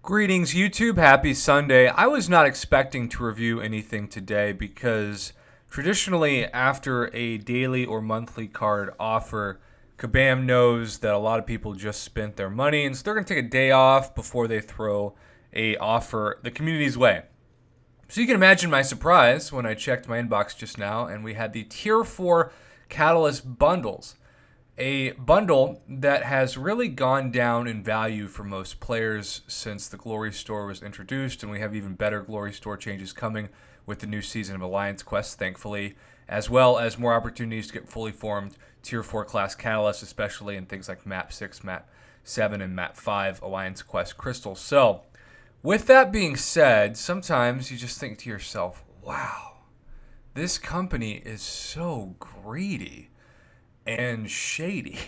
Greetings, YouTube. Happy Sunday. I was not expecting to review anything today because traditionally, after a daily or monthly card offer, Kabam knows that a lot of people just spent their money, and so they're going to take a day off before they throw a offer the community's way. So you can imagine my surprise when I checked my inbox just now, and we had the Tier 4 Catalyst bundles. A bundle that has really gone down in value for most players since the Glory Store was introduced, and we have even better Glory Store changes coming with the new season of Alliance Quest, thankfully, as well as more opportunities to get fully formed Tier 4 class Catalysts, especially in things like Map 6, Map 7, and Map 5 Alliance Quest crystals. So, with that being said, sometimes you just think to yourself, wow, this company is so greedy and shady.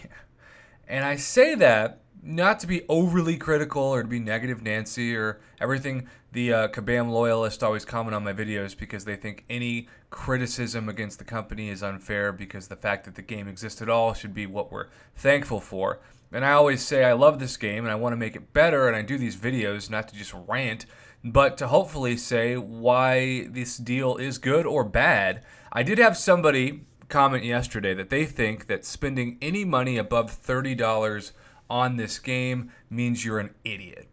And I say that not to be overly critical or to be negative Nancy or everything the Kabam loyalists always comment on my videos because they think any criticism against the company is unfair because the fact that the game exists at all should be what we're thankful for. And I always say I love this game and I want to make it better, and I do these videos not to just rant, but to hopefully say why this deal is good or bad. I did have somebody comment yesterday that they think that spending any money above $30 on this game means you're an idiot.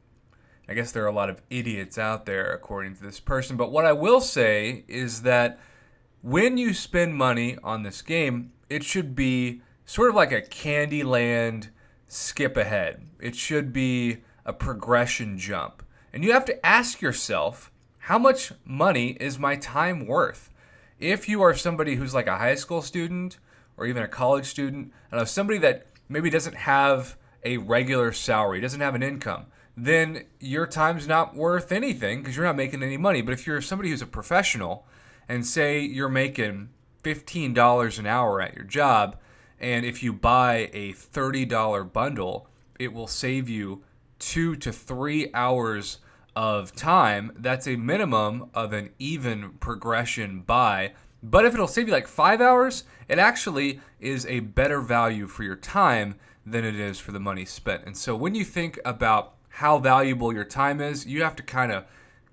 I guess there are a lot of idiots out there, according to this person. But what I will say is that when you spend money on this game, it should be sort of like a Candyland skip ahead. It should be a progression jump. And you have to ask yourself, how much money is my time worth? If you are somebody who's like a high school student or even a college student, I don't know, somebody that maybe doesn't have a regular salary, doesn't have an income, then your time's not worth anything because you're not making any money. But if you're somebody who's a professional and say you're making $15 an hour at your job, and if you buy a $30 bundle, it will save you 2 to 3 hours of time. That's a minimum of an even progression buy. But if it'll save you like 5 hours, it actually is a better value for your time than it is for the money spent. And so when you think about how valuable your time is, you have to kind of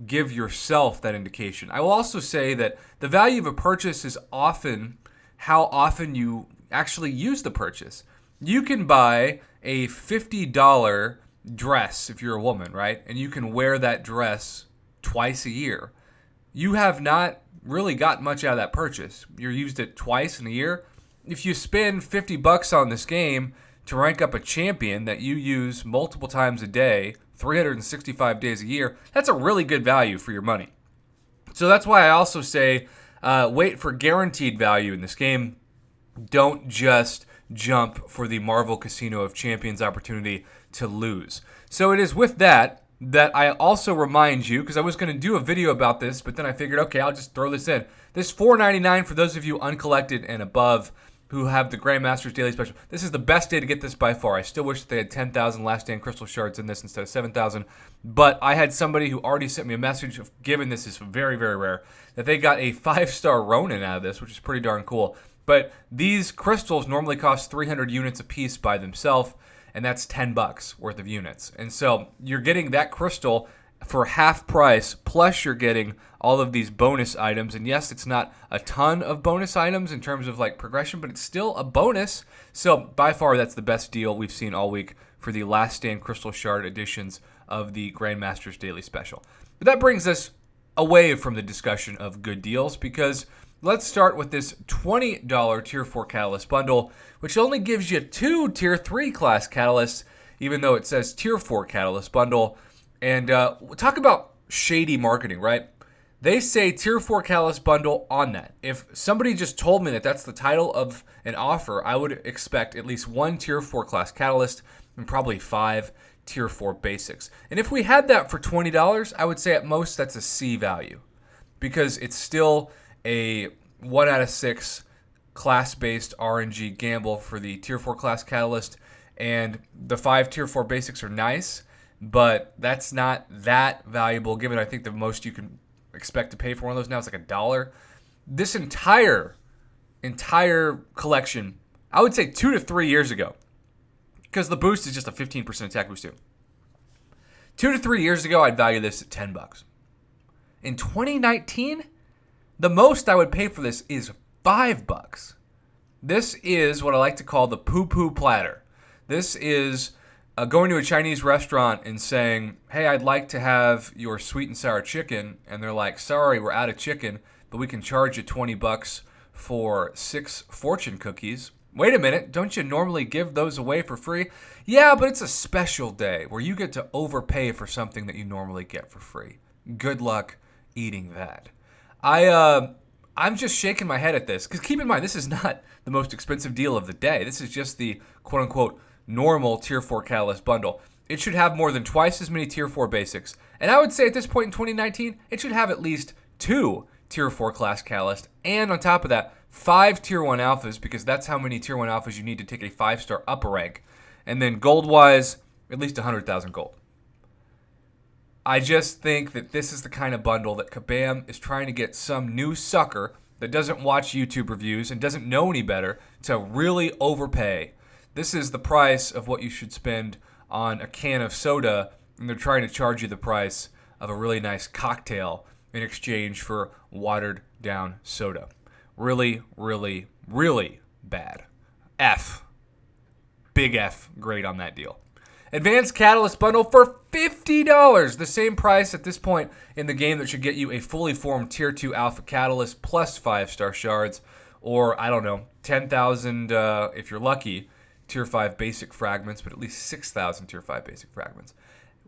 give yourself that indication. I will also say that the value of a purchase is often how often you actually use the purchase. You can buy a $50 dress if you're a woman, right? And you can wear that dress twice a year. You have not really got much out of that purchase. You used it twice in a year. If you spend $50 on this game to rank up a champion that you use multiple times a day, 365 days a year, that's a really good value for your money. So that's why I also say wait for guaranteed value in this game. Don't just jump for the Marvel Casino of Champions opportunity to lose. So it is with that I also remind you, because I was going to do a video about this, but then I figured, okay, I'll just throw this in. This $4.99 for those of you uncollected and above who have the Grandmaster's Daily Special. This is the best day to get this by far. I still wish that they had 10,000 Last Stand Crystal Shards in this instead of 7,000. But I had somebody who already sent me a message, given this is very, very rare, that they got a 5-star Ronin out of this, which is pretty darn cool. But these crystals normally cost 300 units a piece by themselves, and that's $10 worth of units. And so you're getting that crystal for half price, plus you're getting all of these bonus items. And yes, it's not a ton of bonus items in terms of like progression, but it's still a bonus. So by far, that's the best deal we've seen all week for the Last Stand Crystal Shard editions of the Grandmaster's Daily Special. But that brings us away from the discussion of good deals, because let's start with this $20 Tier 4 Catalyst bundle, which only gives you 2 Tier 3 class Catalysts, even though it says Tier 4 Catalyst bundle. And talk about shady marketing, right? They say Tier 4 Catalyst bundle on that. If somebody just told me that that's the title of an offer, I would expect at least 1 Tier 4 class Catalyst and probably 5 Tier 4 basics. And if we had that for $20, I would say at most that's a C value, because it's still a 1 out of 6 class-based RNG gamble for the Tier 4 class Catalyst, and the 5 Tier 4 basics are nice, but that's not that valuable, given I think the most you can expect to pay for one of those now is like $1. This entire collection, I would say 2 to 3 years ago, because the boost is just a 15% attack boost too. 2 to 3 years ago, I'd value this at $10. In 2019, the most I would pay for this is $5. This is what I like to call the Poopoo Platter. This is going to a Chinese restaurant and saying, hey, I'd like to have your sweet and sour chicken. And they're like, sorry, we're out of chicken, but we can charge you $20 for 6 fortune cookies. Wait a minute, don't you normally give those away for free? Yeah, but it's a special day where you get to overpay for something that you normally get for free. Good luck eating that. I'm just shaking my head at this because keep in mind, this is not the most expensive deal of the day. This is just the quote-unquote normal Tier 4 Catalyst bundle. It should have more than twice as many Tier 4 basics. And I would say at this point in 2019, it should have at least 2 Tier 4 class Catalyst. And on top of that, 5 Tier 1 Alphas, because that's how many Tier 1 Alphas you need to take a 5-star upper rank. And then gold-wise, at least 100,000 gold. I just think that this is the kind of bundle that Kabam is trying to get some new sucker that doesn't watch YouTube reviews and doesn't know any better to really overpay. This is the price of what you should spend on a can of soda, and they're trying to charge you the price of a really nice cocktail in exchange for watered down soda. Really, really, really bad. F. Big F grade on that deal. Advanced Catalyst Bundle for $50. The same price at this point in the game that should get you a fully formed Tier 2 Alpha Catalyst plus 5-star shards, or, I don't know, 10,000 if you're lucky, Tier 5 basic fragments, but at least 6,000 Tier 5 basic fragments.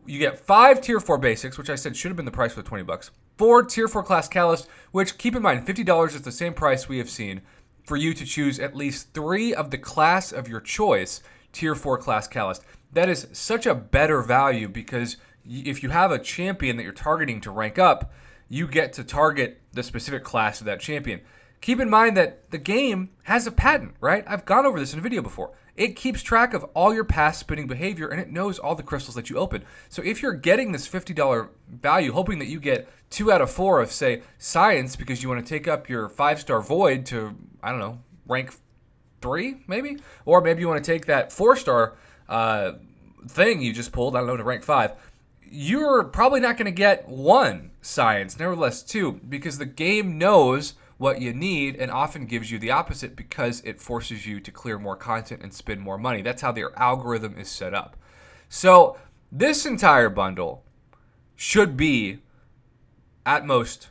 You get 5 Tier 4 basics, which I said should have been the price for the $20. 4 Tier 4 class Catalyst, which, keep in mind, $50 is the same price we have seen for you to choose at least 3 of the class of your choice Tier 4 class Catalyst. That is such a better value because if you have a champion that you're targeting to rank up, you get to target the specific class of that champion. Keep in mind that the game has a patent, right? I've gone over this in a video before. It keeps track of all your past spinning behavior, and it knows all the crystals that you open. So if you're getting this $50 value, hoping that you get 2 out of 4 of, say, science because you want to take up your 5-star void to, I don't know, rank 3 maybe? Or maybe you want to take that 4-star thing you just pulled, I don't know, to rank 5. You're probably not going to get 1 science, nevertheless 2, because the game knows what you need and often gives you the opposite because it forces you to clear more content and spend more money. That's how their algorithm is set up. So this entire bundle should be at most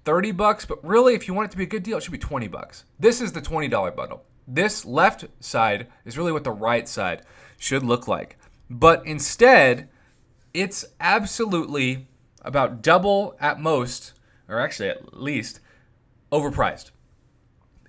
$30, but really if you want it to be a good deal, it should be $20. This is the $20 bundle. This left side is really what the right side should look like. But instead, it's absolutely about double at most, or actually at least, overpriced.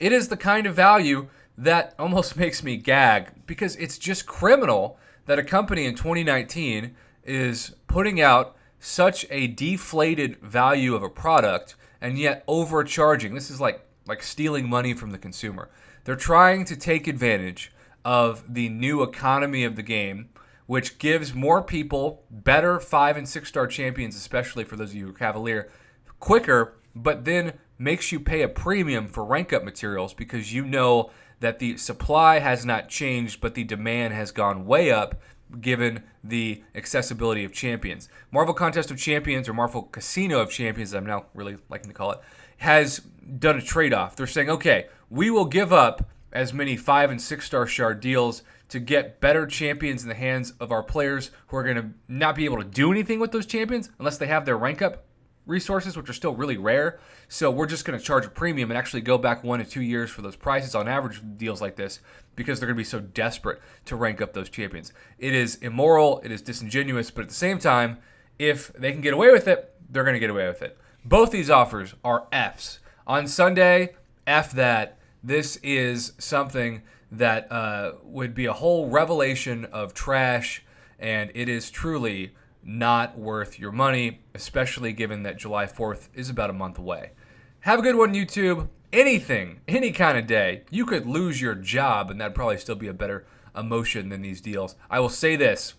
It is the kind of value that almost makes me gag because it's just criminal that a company in 2019 is putting out such a deflated value of a product and yet overcharging. This is like stealing money from the consumer. They're trying to take advantage of the new economy of the game, which gives more people better 5- and 6-star champions, especially for those of you who are Cavalier, quicker, but then makes you pay a premium for rank up materials because you know that the supply has not changed, but the demand has gone way up given the accessibility of champions. Marvel Contest of Champions, or Marvel Casino of Champions, as I'm now really liking to call it, has done a trade-off. They're saying, okay, we will give up as many 5- and 6-star shard deals to get better champions in the hands of our players who are going to not be able to do anything with those champions unless they have their rank up resources, which are still really rare. So we're just going to charge a premium and actually go back 1 to 2 years for those prices on average deals like this because they're going to be so desperate to rank up those champions. It is immoral, it is disingenuous, but at the same time, if they can get away with it, they're going to get away with it. Both these offers are Fs. On Sunday, F that. This is something that would be a whole revelation of trash, and it is truly not worth your money, especially given that July 4th is about a month away. Have a good one, YouTube. Anything, any kind of day, you could lose your job, and that'd probably still be a better emotion than these deals. I will say this.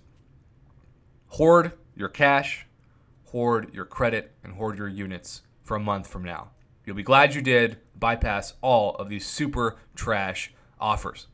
Hoard your cash, hoard your credit, and hoard your units for a month from now. You'll be glad you did. Bypass all of these super trash offers.